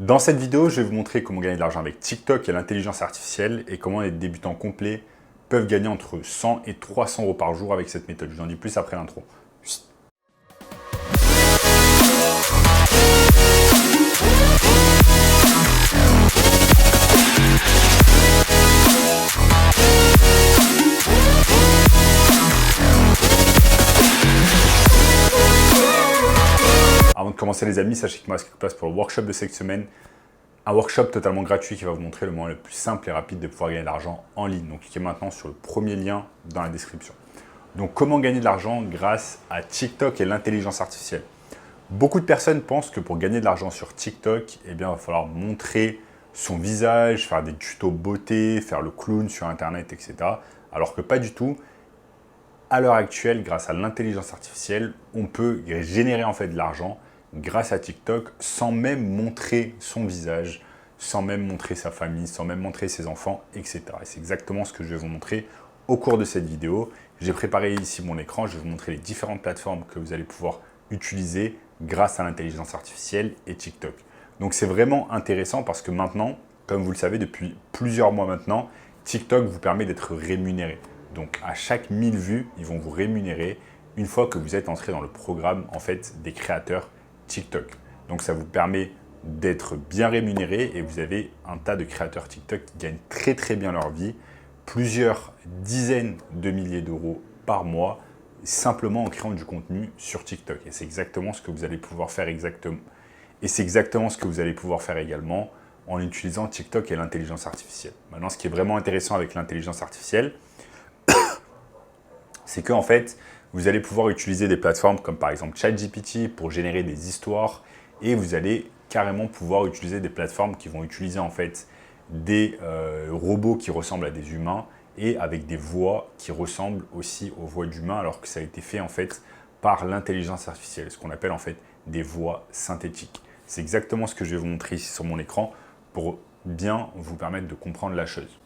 Dans cette vidéo, je vais vous montrer comment gagner de l'argent avec TikTok et l'intelligence artificielle et comment les débutants complets peuvent gagner entre 100 et 300 euros par jour avec cette méthode. Je vous en dis plus après l'intro. Avant de commencer les amis, sachez qu'il me reste quelques places pour le workshop de cette semaine. Un workshop totalement gratuit qui va vous montrer le moyen le plus simple et rapide de pouvoir gagner de l'argent en ligne. Donc cliquez maintenant sur le premier lien dans la description. Donc comment gagner de l'argent grâce à TikTok et l'intelligence artificielle. Beaucoup de personnes pensent que pour gagner de l'argent sur TikTok, il va falloir montrer son visage, faire des tutos beauté, faire le clown sur internet, etc. Alors que pas du tout. À l'heure actuelle, grâce à l'intelligence artificielle, on peut générer en fait de l'argent grâce à TikTok sans même montrer son visage, sans même montrer sa famille, sans même montrer ses enfants, etc. Et c'est exactement ce que je vais vous montrer au cours de cette vidéo. J'ai préparé ici mon écran, je vais vous montrer les différentes plateformes que vous allez pouvoir utiliser grâce à l'intelligence artificielle et TikTok. Donc c'est vraiment intéressant parce que maintenant, comme vous le savez depuis plusieurs mois maintenant, TikTok vous permet d'être rémunéré. Donc à chaque 1000 vues, ils vont vous rémunérer une fois que vous êtes entré dans le programme en fait, des créateurs TikTok. Donc ça vous permet d'être bien rémunéré et vous avez un tas de créateurs TikTok qui gagnent très bien leur vie, plusieurs dizaines de milliers d'euros par mois, simplement en créant du contenu sur TikTok. Et c'est exactement ce que vous allez pouvoir faire exactement. Et c'est exactement ce que vous allez pouvoir faire également en utilisant TikTok et l'intelligence artificielle. Maintenant, ce qui est vraiment intéressant avec l'intelligence artificielle, c'est qu'en fait, vous allez pouvoir utiliser des plateformes comme par exemple ChatGPT pour générer des histoires et vous allez carrément pouvoir utiliser des plateformes qui vont utiliser en fait des robots qui ressemblent à des humains et avec des voix qui ressemblent aussi aux voix d'humains alors que ça a été fait en fait par l'intelligence artificielle, ce qu'on appelle en fait des voix synthétiques. C'est exactement ce que je vais vous montrer ici sur mon écran pour bien vous permettre de comprendre la chose.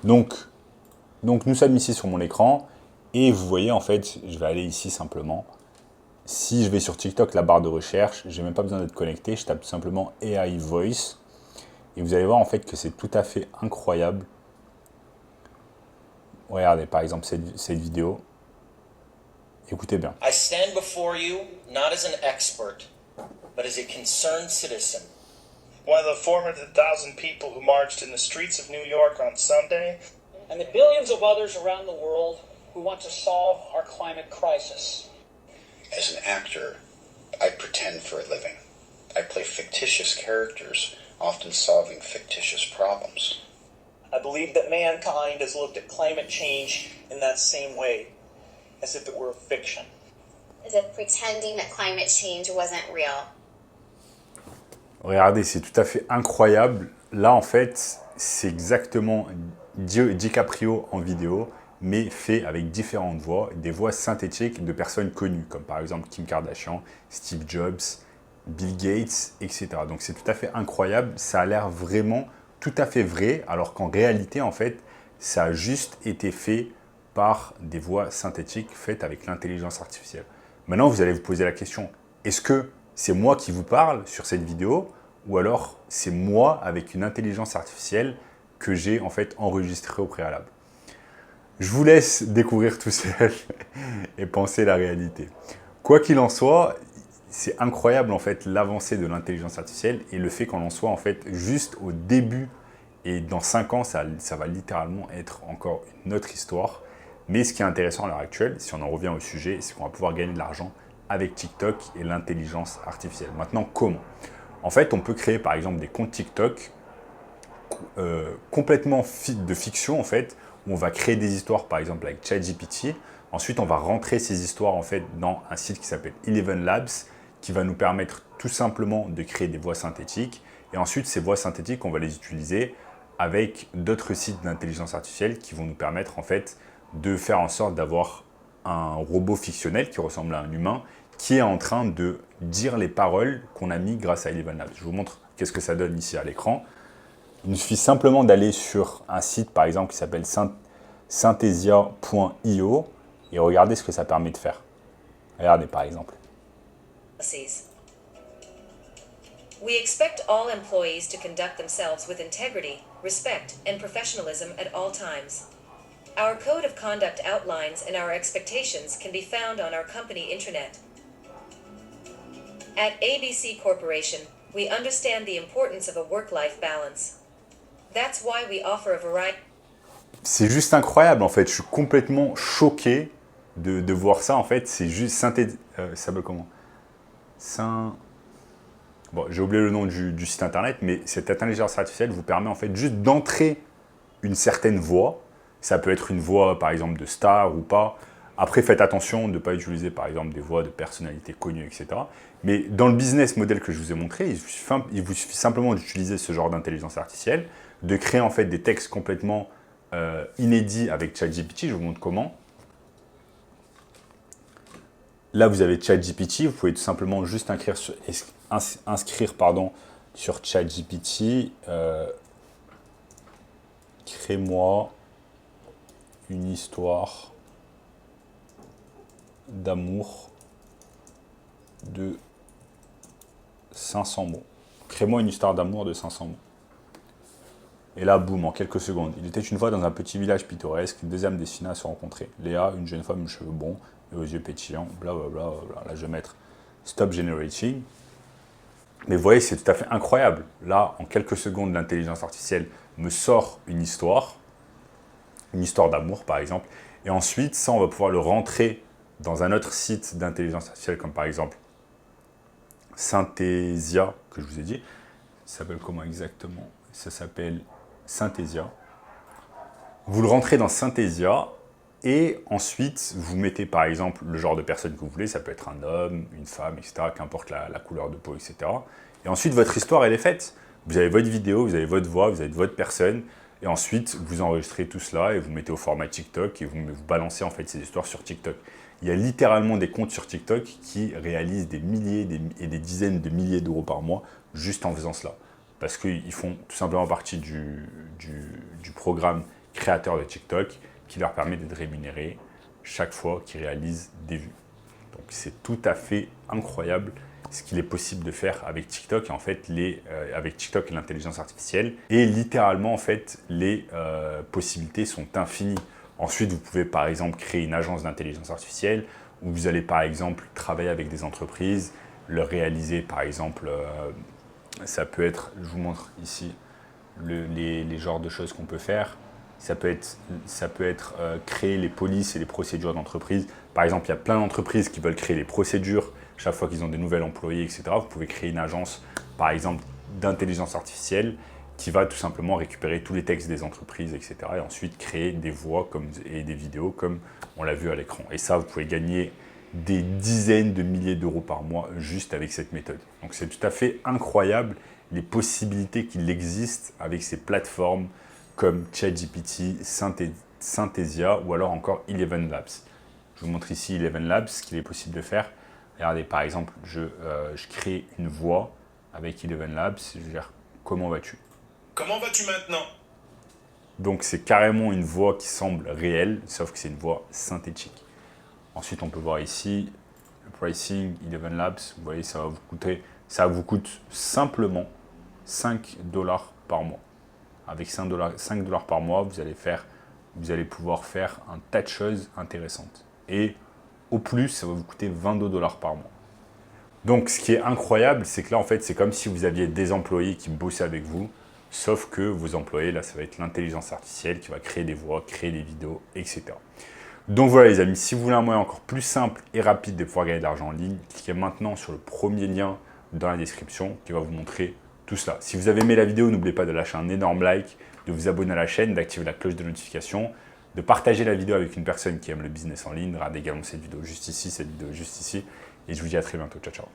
Donc nous sommes ici sur mon écran. Et vous voyez, en fait, je vais aller ici simplement. Si je vais sur TikTok, la barre de recherche, je n'ai même pas besoin d'être connecté. Je tape tout simplement AI Voice. Et vous allez voir en fait que c'est tout à fait incroyable. Regardez par exemple cette vidéo. Écoutez bien. I stand before you not as an expert, but as a concerned citizen. One of the 400,000 people who marched in the streets of New York on Sunday. And the billions of others around the world who want to solve our climate crisis. As an actor, I pretend for a living. I play fictitious characters, often solving fictitious problems. I believe that mankind has looked at climate change in that same way, as if it were a fiction. As if pretending that climate change wasn't real. Regardez, c'est tout à fait incroyable. Là, en fait, c'est exactement DiCaprio en vidéo, mais fait avec différentes voix, des voix synthétiques de personnes connues, comme par exemple Kim Kardashian, Steve Jobs, Bill Gates, etc. Donc c'est tout à fait incroyable, ça a l'air vraiment tout à fait vrai, alors qu'en réalité, en fait, ça a juste été fait par des voix synthétiques faites avec l'intelligence artificielle. Maintenant, vous allez vous poser la question, est-ce que c'est moi qui vous parle sur cette vidéo, ou alors c'est moi avec une intelligence artificielle que j'ai en fait enregistré au préalable? Je vous laisse découvrir tout seul et penser la réalité. Quoi qu'il en soit, c'est incroyable en fait l'avancée de l'intelligence artificielle et le fait qu'on en soit en fait juste au début et dans 5 ans, ça va littéralement être encore une autre histoire. Mais ce qui est intéressant à l'heure actuelle, si on en revient au sujet, c'est qu'on va pouvoir gagner de l'argent avec TikTok et l'intelligence artificielle. Maintenant, comment? En fait, on peut créer par exemple des comptes TikTok complètement de fiction en fait, où on va créer des histoires par exemple avec ChatGPT. Ensuite, on va rentrer ces histoires en fait dans un site qui s'appelle Eleven Labs qui va nous permettre tout simplement de créer des voix synthétiques. Et ensuite, ces voix synthétiques, on va les utiliser avec d'autres sites d'intelligence artificielle qui vont nous permettre en fait de faire en sorte d'avoir un robot fictionnel qui ressemble à un humain qui est en train de dire les paroles qu'on a mis grâce à Eleven Labs. Je vous montre qu'est-ce que ça donne ici à l'écran. Il suffit simplement d'aller sur un site, par exemple, qui s'appelle synthesia.io et regardez ce que ça permet de faire. Regardez, par exemple. We expect all employees to conduct themselves with integrity, respect, and professionalism at all times. Our code of conduct outlines and our expectations can be found on our company intranet. At ABC Corporation, we understand the importance of a work-life balance. That's why we offer a variety. C'est juste incroyable en fait, je suis complètement choqué de voir ça en fait, c'est juste ça s'appelle comment Bon, j'ai oublié le nom du site internet, mais cette intelligence artificielle vous permet en fait juste d'entrer une certaine voix. Ça peut être une voix par exemple de star ou pas. Après, faites attention de ne pas utiliser par exemple des voix de personnalités connues, etc. Mais dans le business model que je vous ai montré, il vous suffit simplement d'utiliser ce genre d'intelligence artificielle, de créer en fait des textes complètement inédits avec ChatGPT. Je vous montre comment. Là, vous avez ChatGPT. Vous pouvez tout simplement juste inscrire sur ChatGPT. Crée-moi une histoire d'amour de 500 mots. Crée-moi une histoire d'amour de 500 mots. Et là, boum, en quelques secondes. Il était une fois dans un petit village pittoresque, deux âmes destinées à se rencontrer. Léa, une jeune femme aux cheveux blonds et aux yeux pétillants, blablabla. Là, je vais mettre Stop Generating. Mais vous voyez, c'est tout à fait incroyable. Là, en quelques secondes, l'intelligence artificielle me sort une histoire d'amour, par exemple. Et ensuite, ça, on va pouvoir le rentrer dans un autre site d'intelligence artificielle, comme par exemple Synthesia, que je vous ai dit. Ça s'appelle comment exactement? Ça s'appelle Synthesia. Vous le rentrez dans Synthesia et ensuite, vous mettez par exemple le genre de personne que vous voulez. Ça peut être un homme, une femme, etc. Qu'importe la couleur de peau, etc. Et ensuite, votre histoire, elle est faite. Vous avez votre vidéo, vous avez votre voix, vous avez votre personne. Et ensuite, vous enregistrez tout cela et vous mettez au format TikTok et vous balancez en fait ces histoires sur TikTok. Il y a littéralement des comptes sur TikTok qui réalisent des milliers et des dizaines de milliers d'euros par mois juste en faisant cela. Parce qu'ils font tout simplement partie du programme créateur de TikTok qui leur permet d'être rémunérés chaque fois qu'ils réalisent des vues. Donc c'est tout à fait incroyable ce qu'il est possible de faire avec TikTok et en fait avec TikTok et l'intelligence artificielle. Et littéralement en fait les possibilités sont infinies. Ensuite vous pouvez par exemple créer une agence d'intelligence artificielle où vous allez par exemple travailler avec des entreprises, leur réaliser par exemple ça peut être, je vous montre ici les genres de choses qu'on peut faire. Ça peut être créer les polices et les procédures d'entreprise. Par exemple, il y a plein d'entreprises qui veulent créer les procédures chaque fois qu'ils ont des nouvelles employés, etc. Vous pouvez créer une agence, par exemple, d'intelligence artificielle qui va tout simplement récupérer tous les textes des entreprises, etc. Et ensuite créer des voix et des vidéos comme on l'a vu à l'écran. Et ça, vous pouvez gagner des dizaines de milliers d'euros par mois juste avec cette méthode. Donc c'est tout à fait incroyable les possibilités qu'il existe avec ces plateformes comme ChatGPT, Synthesia ou alors encore Eleven Labs. Je vous montre ici Eleven Labs, ce qu'il est possible de faire. Regardez, par exemple, je crée une voix avec Eleven Labs. Je vais dire, comment vas-tu? Comment vas-tu maintenant? Donc c'est carrément une voix qui semble réelle, sauf que c'est une voix synthétique. Ensuite, on peut voir ici le pricing Eleven Labs. Vous voyez, ça vous coûte simplement 5 $ par mois. Avec 5 $ par mois, vous allez pouvoir faire un tas de choses intéressantes. Et au plus, ça va vous coûter 22 $ par mois. Donc, ce qui est incroyable, c'est que là, en fait, c'est comme si vous aviez des employés qui bossaient avec vous, sauf que vos employés, là, ça va être l'intelligence artificielle qui va créer des voix, créer des vidéos, etc. Donc voilà les amis, si vous voulez un moyen encore plus simple et rapide de pouvoir gagner de l'argent en ligne, cliquez maintenant sur le premier lien dans la description qui va vous montrer tout cela. Si vous avez aimé la vidéo, n'oubliez pas de lâcher un énorme like, de vous abonner à la chaîne, d'activer la cloche de notification, de partager la vidéo avec une personne qui aime le business en ligne. Regardez également cette vidéo juste ici, et je vous dis à très bientôt. Ciao, ciao.